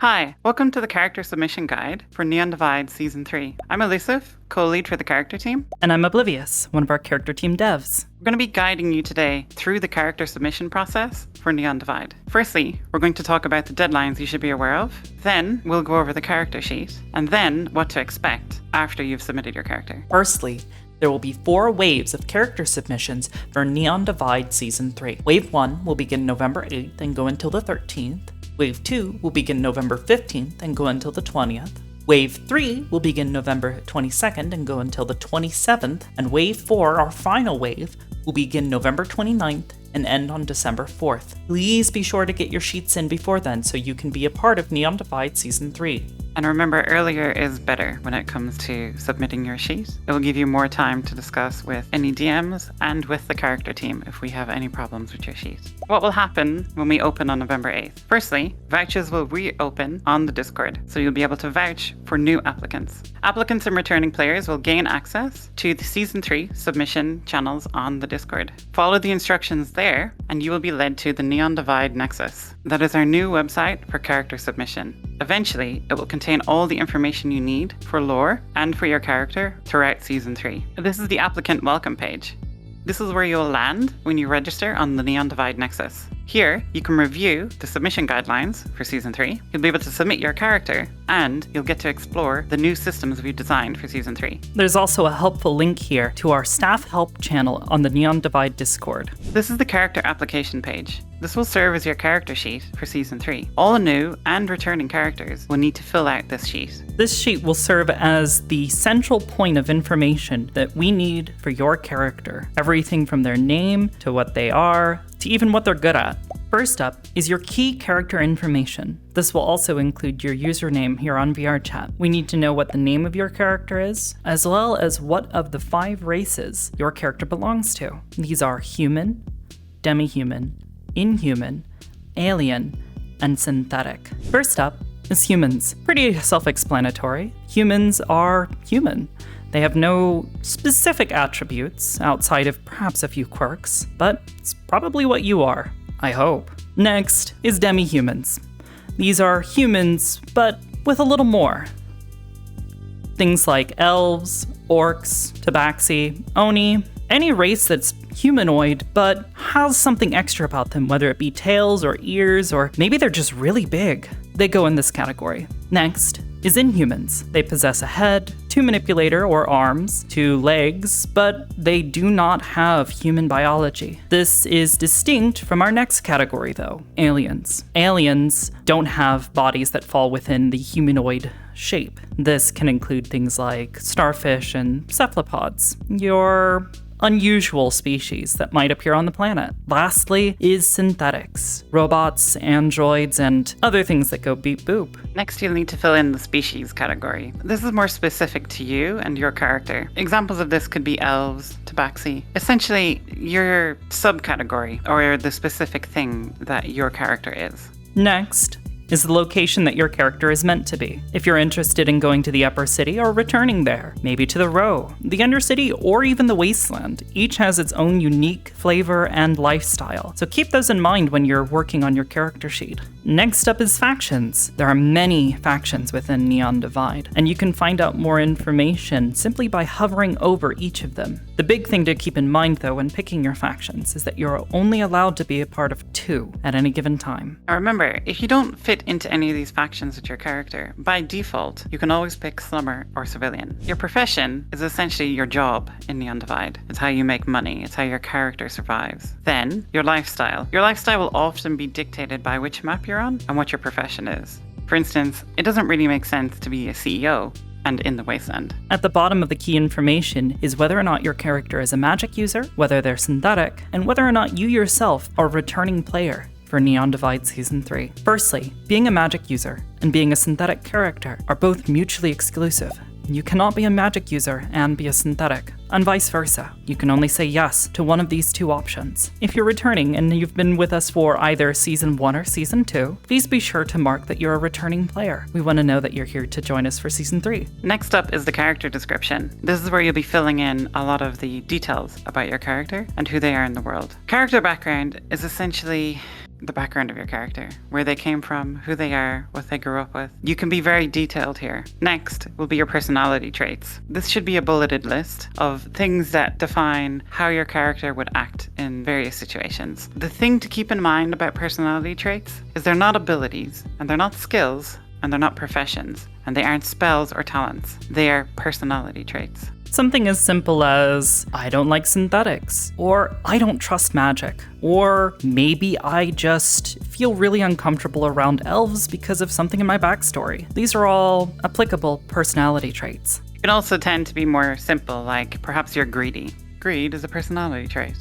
Hi, welcome to the Character Submission Guide for Neon Divide Season 3. I'm Elusive, co-lead for the character team. And I'm Oblivious, one of our character team devs. We're going to be guiding you today through the character submission process for Neon Divide. Firstly, we're going to talk about the deadlines you should be aware of. Then, we'll go over the character sheet. And then, what to expect after you've submitted your character. Firstly, there will be 4 waves of character submissions for Neon Divide Season 3. Wave 1 will begin November 8th and go until the 13th. Wave 2 will begin November 15th and go until the 20th. Wave 3 will begin November 22nd and go until the 27th. And Wave 4, our final wave, will begin November 29th and end on December 4th. Please be sure to get your sheets in before then so you can be a part of Neon Divide Season 3. And remember, earlier is better when it comes to submitting your sheet. It will give you more time to discuss with any DMs and with the character team if we have any problems with your sheet. What will happen when we open on November 8th? Firstly, vouchers will reopen on the Discord, so you'll be able to vouch for new applicants. Applicants and returning players will gain access to the Season 3 submission channels on the Discord. Follow the instructions there, and you will be led to the Neon Divide Nexus. That is our new website for character submission. Eventually, it will contain all the information you need for lore and for your character throughout Season 3. This is the applicant welcome page. This is where you'll land when you register on the Neon Divide Nexus. Here, you can review the submission guidelines for Season 3, you'll be able to submit your character, and you'll get to explore the new systems we've designed for Season 3. There's also a helpful link here to our staff help channel on the Neon Divide Discord. This is the character application page. This will serve as your character sheet for Season 3. All new and returning characters will need to fill out this sheet. This sheet will serve as the central point of information that we need for your character. Everything from their name, to what they are, to even what they're good at. First up is your key character information. This will also include your username here on VRChat. We need to know what the name of your character is, as well as what of the 5 races your character belongs to. These are human, demi-human, inhuman, alien, and synthetic. First up is humans. Pretty self-explanatory. Humans are human. They have no specific attributes outside of perhaps a few quirks, but it's probably what you are, I hope. Next is demi-humans. These are humans, but with a little more. Things like elves, orcs, tabaxi, oni, any race that's humanoid but has something extra about them, whether it be tails or ears, or maybe they're just really big. They go in this category. Next is inhumans. They possess a head, 2 manipulator or arms, 2 legs, but they do not have human biology. This is distinct from our next category though, aliens. Aliens don't have bodies that fall within the humanoid shape. This can include things like starfish and cephalopods, your unusual species that might appear on the planet. Lastly is synthetics, robots, androids, and other things that go beep boop. Next, you'll need to fill in the species category. This is more specific to you and your character. Examples of this could be elves, tabaxi, essentially your subcategory or the specific thing that your character is. Next is the location that your character is meant to be. If you're interested in going to the upper city or returning there, maybe to the row, the undercity, or even the wasteland, each has its own unique flavor and lifestyle. So keep those in mind when you're working on your character sheet. Next up is factions. There are many factions within Neon Divide, and you can find out more information simply by hovering over each of them. The big thing to keep in mind though when picking your factions is that you're only allowed to be a part of 2 at any given time. Now remember, if you don't fit into any of these factions with your character, by default, you can always pick Slumber or Civilian. Your profession is essentially your job in Neon Divide. It's how you make money, it's how your character survives. Then, your lifestyle. Your lifestyle will often be dictated by which map you're on and what your profession is. For instance, it doesn't really make sense to be a CEO and in the wasteland. At the bottom of the key information is whether or not your character is a magic user, whether they're synthetic, and whether or not you yourself are a returning player for Neon Divide Season 3. Firstly, being a magic user and being a synthetic character are both mutually exclusive. You cannot be a magic user and be a synthetic, and vice versa. You can only say yes to one of these 2 options. If you're returning and you've been with us for either Season 1 or Season 2, please be sure to mark that you're a returning player. We want to know that you're here to join us for Season 3. Next up is the character description. This is where you'll be filling in a lot of the details about your character and who they are in the world. Character background is essentially the background of your character, where they came from, who they are, what they grew up with. You can be very detailed here. Next will be your personality traits. This should be a bulleted list of things that define how your character would act in various situations. The thing to keep in mind about personality traits is they're not abilities, and they're not skills, and they're not professions, and they aren't spells or talents. They are personality traits. Something as simple as, I don't like synthetics, or I don't trust magic, or maybe I just feel really uncomfortable around elves because of something in my backstory. These are all applicable personality traits. It can also tend to be more simple, like perhaps you're greedy. Greed is a personality trait.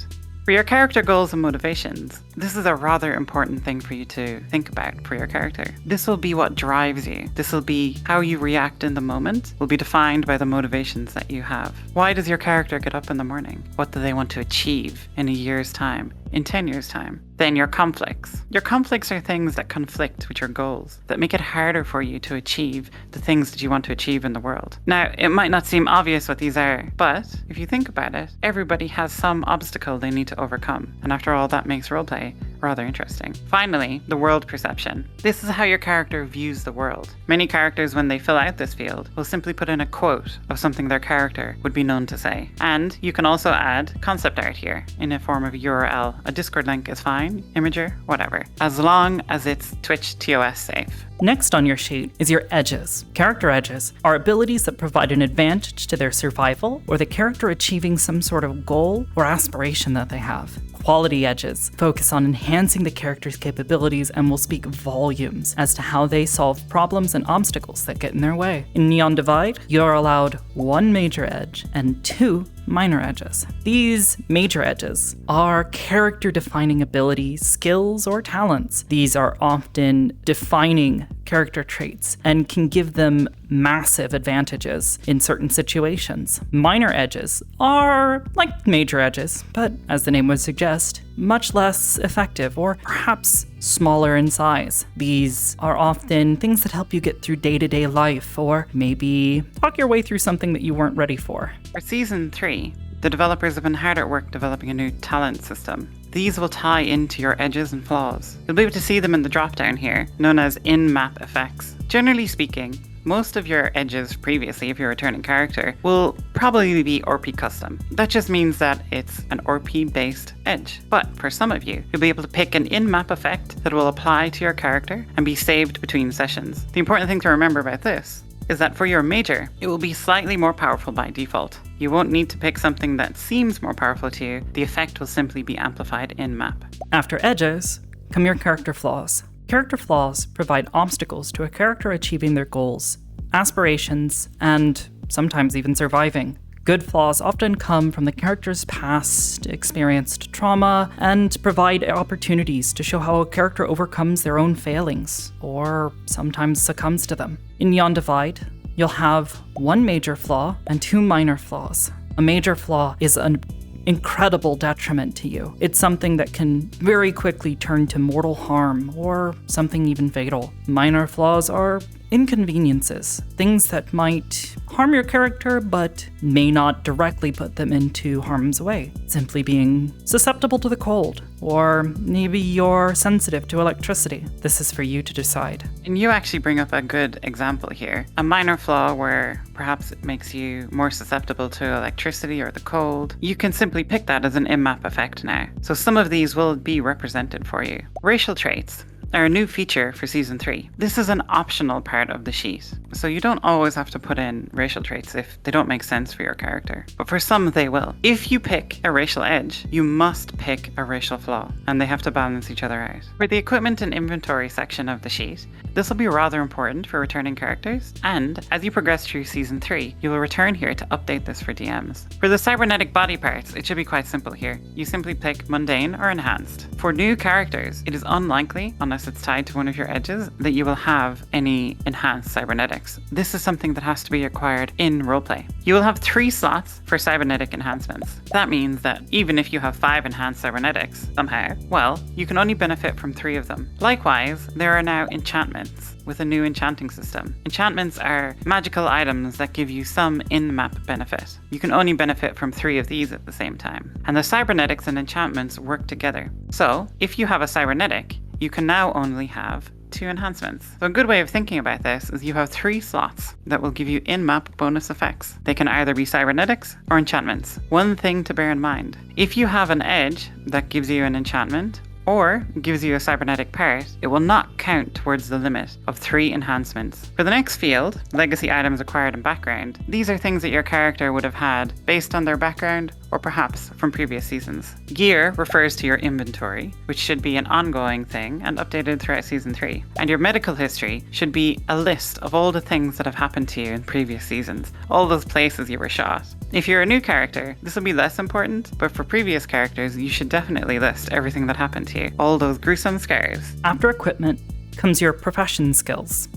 For your character goals and motivations, this is a rather important thing for you to think about for your character. This will be what drives you. This will be how you react in the moment, will be defined by the motivations that you have. Why does your character get up in the morning? What do they want to achieve in a year's time? In 10 years' time? Then your conflicts. Your conflicts are things that conflict with your goals, that make it harder for you to achieve the things that you want to achieve in the world. Now, it might not seem obvious what these are, but if you think about it, everybody has some obstacle they need to overcome. And after all, that makes roleplay rather interesting. Finally, the world perception. This is how your character views the world. Many characters, when they fill out this field, will simply put in a quote of something their character would be known to say. And you can also add concept art here in a form of URL. A Discord link is fine, Imager, whatever, as long as it's Twitch TOS safe. Next on your sheet is your edges. Character edges are abilities that provide an advantage to their survival or the character achieving some sort of goal or aspiration that they have. Quality edges focus on enhancing the character's capabilities and will speak volumes as to how they solve problems and obstacles that get in their way. In Neon Divide, you are allowed 1 major edge and 2 minor edges. These major edges are character-defining abilities, skills, or talents. These are often defining character traits and can give them massive advantages in certain situations. Minor edges are like major edges, but as the name would suggest, much less effective or perhaps smaller in size. These are often things that help you get through day-to-day life or maybe talk your way through something that you weren't ready for. For Season 3, the developers have been hard at work developing a new talent system. These will tie into your edges and flaws. You'll be able to see them in the drop-down here, known as in-map effects. Generally speaking, most of your edges previously, if you're a returning character, will probably be ORP custom. That just means that it's an ORP-based edge. But for some of you, you'll be able to pick an in-map effect that will apply to your character and be saved between sessions. The important thing to remember about this is that for your major, it will be slightly more powerful by default. You won't need to pick something that seems more powerful to you. The effect will simply be amplified in-map. After edges, come your character flaws. Character flaws provide obstacles to a character achieving their goals, aspirations, and sometimes even surviving. Good flaws often come from the character's past experienced trauma and provide opportunities to show how a character overcomes their own failings, or sometimes succumbs to them. In Neon Divide, you'll have 1 major flaw and 2 minor flaws. A major flaw is an incredible detriment to you. It's something that can very quickly turn to mortal harm or something even fatal. Minor flaws are inconveniences, things that might harm your character but may not directly put them into harm's way. Simply being susceptible to the cold, or maybe you're sensitive to electricity. This is for you to decide. And you actually bring up a good example here. A minor flaw where perhaps it makes you more susceptible to electricity or the cold. You can simply pick that as an in-map effect now. So some of these will be represented for you. Racial traits are a new feature for Season 3. This is an optional part of the sheet, so you don't always have to put in racial traits if they don't make sense for your character, but for some they will. If you pick a racial edge, you must pick a racial flaw, and they have to balance each other out. For the equipment and inventory section of the sheet, this will be rather important for returning characters, and as you progress through Season 3, you will return here to update this for DMs. For the cybernetic body parts, it should be quite simple here. You simply pick mundane or enhanced. For new characters, it is unlikely, unless it's tied to one of your edges, that you will have any enhanced cybernetics. This is something that has to be acquired in roleplay. You will have 3 slots for cybernetic enhancements. That means that even if you have 5 enhanced cybernetics somehow, well, you can only benefit from 3 of them. Likewise, there are now enchantments with a new enchanting system. Enchantments are magical items that give you some in-map benefit. You can only benefit from 3 of these at the same time. And the cybernetics and enchantments work together. So, if you have a cybernetic, you can now only have 2 enhancements. So a good way of thinking about this is you have 3 slots that will give you in-map bonus effects. They can either be cybernetics or enchantments. One thing to bear in mind, if you have an edge that gives you an enchantment or gives you a cybernetic part, it will not count towards the limit of 3 enhancements. For the next field, legacy items acquired in background, these are things that your character would have had based on their background or perhaps from previous seasons. Gear refers to your inventory, which should be an ongoing thing and updated throughout Season 3. And your medical history should be a list of all the things that have happened to you in previous seasons, all those places you were shot. If you're a new character, this will be less important, but for previous characters, you should definitely list everything that happened to you, all those gruesome scars. After equipment comes your profession skills.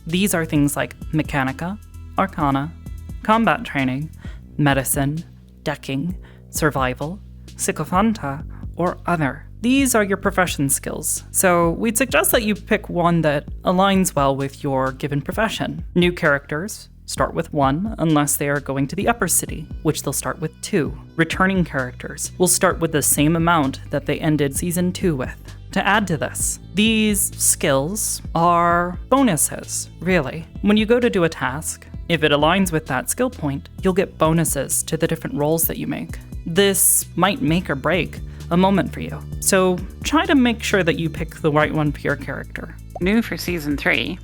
These are things like Mechanica, Arcana, Combat Training, Medicine, Decking, Survival, Sycophanta, or Other. These are your profession skills, so we'd suggest that you pick one that aligns well with your given profession. New characters start with 1 unless they are going to the upper city, which they'll start with 2. Returning characters will start with the same amount that they ended Season 2 with. To add to this, these skills are bonuses, really. When you go to do a task, if it aligns with that skill point, you'll get bonuses to the different roles that you make. This might make or break a moment for you, so try to make sure that you pick the right one for your character. New for Season 3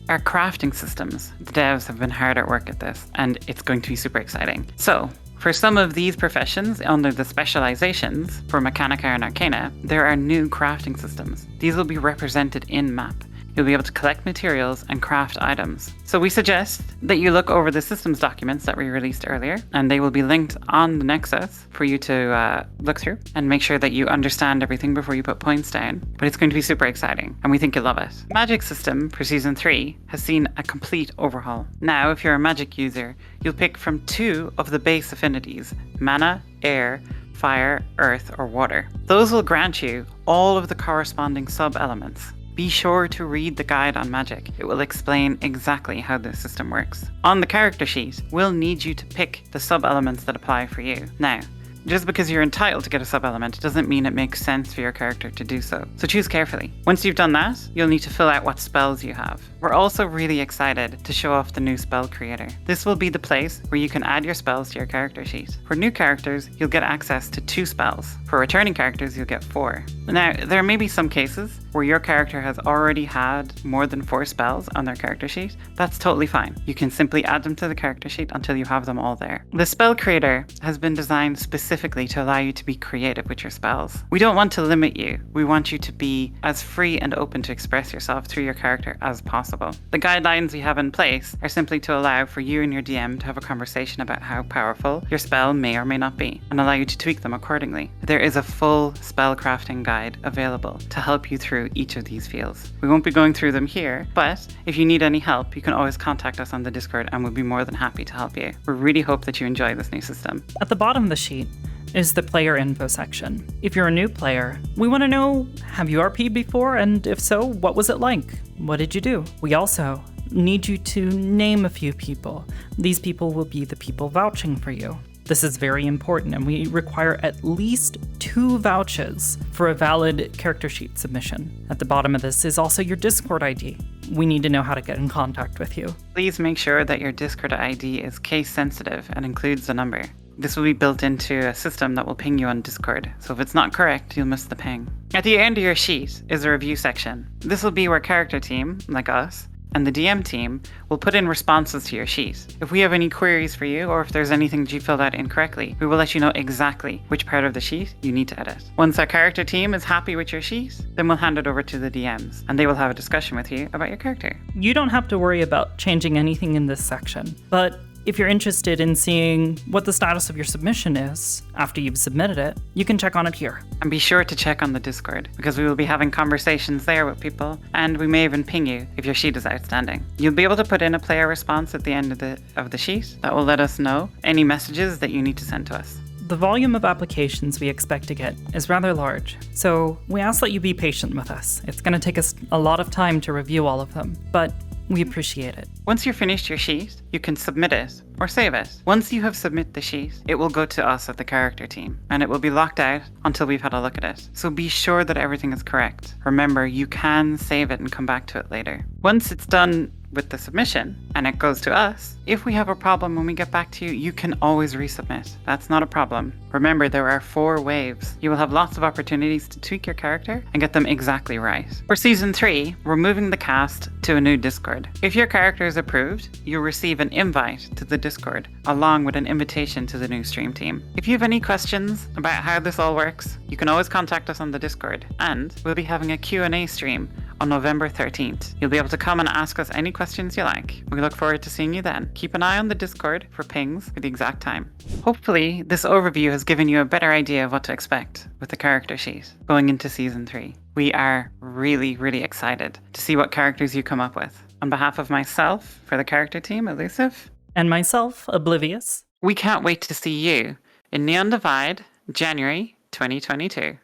are crafting systems. The devs have been hard at work at this, and it's going to be super exciting. So, for some of these professions, under the specializations for Mechanica and Arcana, there are new crafting systems. These will be represented in-map. You'll be able to collect materials and craft items. So we suggest that you look over the systems documents that we released earlier, and they will be linked on the Nexus for you to look through and make sure that you understand everything before you put points down. But it's going to be super exciting, and we think you'll love it. Magic system for Season 3 has seen a complete overhaul. Now, if you're a magic user, you'll pick from 2 of the base affinities, mana, air, fire, earth, or water. Those will grant you all of the corresponding sub-elements. Be sure to read the guide on magic. It will explain exactly how this system works. On the character sheet, we'll need you to pick the sub-elements that apply for you. Now, just because you're entitled to get a sub-element doesn't mean it makes sense for your character to do so. So choose carefully. Once you've done that, you'll need to fill out what spells you have. We're also really excited to show off the new spell creator. This will be the place where you can add your spells to your character sheet. For new characters, you'll get access to 2 spells. For returning characters, you'll get 4. Now, there may be some cases where your character has already had more than 4 spells on their character sheet. That's totally fine. You can simply add them to the character sheet until you have them all there. The spell creator has been designed specifically to allow you to be creative with your spells. We don't want to limit you. We want you to be as free and open to express yourself through your character as possible. The guidelines we have in place are simply to allow for you and your DM to have a conversation about how powerful your spell may or may not be, and allow you to tweak them accordingly. There is a full spell crafting guide available to help you through each of these fields. We won't be going through them here, but if you need any help, you can always contact us on the Discord and we'll be more than happy to help you. We really hope that you enjoy this new system. At the bottom of the sheet is the player info section. If you're a new player, we want to know, have you RP'd before? And if so, what was it like? What did you do? We also need you to name a few people. These people will be the people vouching for you. This is very important, and we require at least 2 vouches for a valid character sheet submission. At the bottom of this is also your Discord ID. We need to know how to get in contact with you. Please make sure that your Discord ID is case sensitive and includes the number. This will be built into a system that will ping you on Discord, so if it's not correct, you'll miss the ping. At the end of your sheet is a review section. This will be where character team, like us, and the DM team will put in responses to your sheet. If we have any queries for you, or if there's anything that you filled out incorrectly, we will let you know exactly which part of the sheet you need to edit. Once our character team is happy with your sheet, then we'll hand it over to the DMs, and they will have a discussion with you about your character. You don't have to worry about changing anything in this section, but if you're interested in seeing what the status of your submission is after you've submitted it, you can check on it here. And be sure to check on the Discord, because we will be having conversations there with people, and we may even ping you if your sheet is outstanding. You'll be able to put in a player response at the end of the sheet that will let us know any messages that you need to send to us. The volume of applications we expect to get is rather large, so we ask that you be patient with us. It's going to take us a lot of time to review all of them, but We appreciate it. Once you've finished your sheet, you can submit it or save it. Once you have submitted the sheet, it will go to us at the character team and it will be locked out until we've had a look at it. So be sure that everything is correct. Remember, you can save it and come back to it later. Once it's done with the submission and it goes to us, if we have a problem when we get back to you, you can always resubmit. That's not a problem. Remember, there are 4 waves. You will have lots of opportunities to tweak your character and get them exactly right. For season 3, we're moving the cast to a new Discord. If your character is approved, you'll receive an invite to the Discord along with an invitation to the new stream team. If you have any questions about how this all works, you can always contact us on the Discord, and we'll be having a Q&A stream on November 13th. You'll be able to come and ask us any questions you like. We look forward to seeing you then. Keep an eye on the Discord for pings for the exact time. Hopefully, this overview has given you a better idea of what to expect with the character sheet going into season 3. We are really, really excited to see what characters you come up with. On behalf of myself, for the character team, Elusive, And myself, Oblivious. we can't wait to see you in Neon Divide, January 2022.